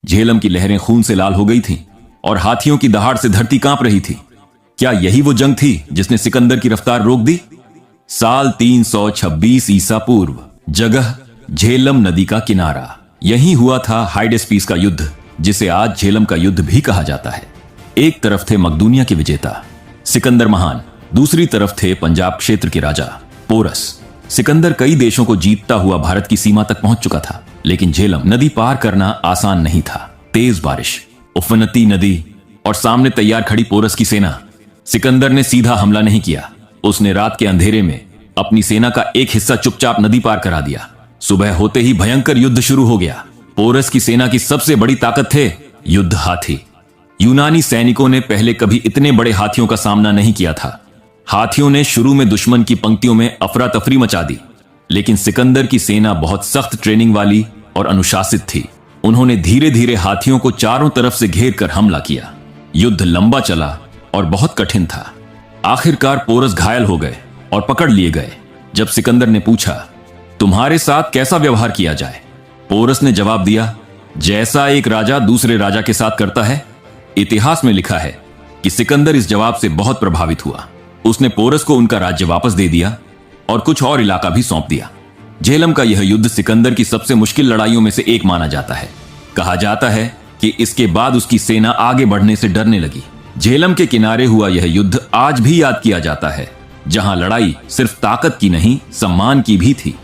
झेलम की लहरें खून से लाल हो गई थीं और हाथियों की दहाड़ से धरती कांप रही थी। क्या यही वो जंग थी जिसने सिकंदर की रफ्तार रोक दी? साल 326 ईसा पूर्व, जगह झेलम नदी का किनारा। यही हुआ था हाइडेस्पीस का युद्ध, जिसे आज झेलम का युद्ध भी कहा जाता है। एक तरफ थे मकदूनिया के विजेता सिकंदर महान, दूसरी तरफ थे पंजाब क्षेत्र के राजा पोरस। सिकंदर कई देशों को जीतता हुआ भारत की सीमा तक पहुंच चुका था, लेकिन झेलम नदी पार करना आसान नहीं था। तेज बारिश, उफनती नदी और सामने तैयार खड़ी पोरस की सेना। सिकंदर ने सीधा हमला नहीं किया। उसने रात के अंधेरे में अपनी सेना का एक हिस्सा चुपचाप नदी पार करा दिया। सुबह होते ही भयंकर युद्ध शुरू हो गया। पोरस की सेना की सबसे बड़ी ताकत थे युद्ध हाथी। यूनानी सैनिकों ने पहले कभी इतने बड़े हाथियों का सामना नहीं किया था। हाथियों ने शुरू में दुश्मन की पंक्तियों में अफरा तफरी मचा दी, लेकिन सिकंदर की सेना बहुत सख्त ट्रेनिंग वाली और अनुशासित थी। उन्होंने धीरे धीरे हाथियों को चारों तरफ से घेर कर हमला किया। युद्ध लंबा चला और बहुत कठिन था। आखिरकार पोरस घायल हो गए और पकड़ लिए गए। जब सिकंदर ने पूछा, तुम्हारे साथ कैसा व्यवहार किया जाए, पोरस ने जवाब दिया, जैसा एक राजा दूसरे राजा के साथ करता है। इतिहास में लिखा है कि सिकंदर इस जवाब से बहुत प्रभावित हुआ। उसने पोरस को उनका राज्य वापस दे दिया और कुछ और इलाका भी सौंप दिया। झेलम का यह युद्ध सिकंदर की सबसे मुश्किल लड़ाइयों में से एक माना जाता है। कहा जाता है कि इसके बाद उसकी सेना आगे बढ़ने से डरने लगी। झेलम के किनारे हुआ यह युद्ध आज भी याद किया जाता है, जहां लड़ाई सिर्फ ताकत की नहीं, सम्मान की भी थी।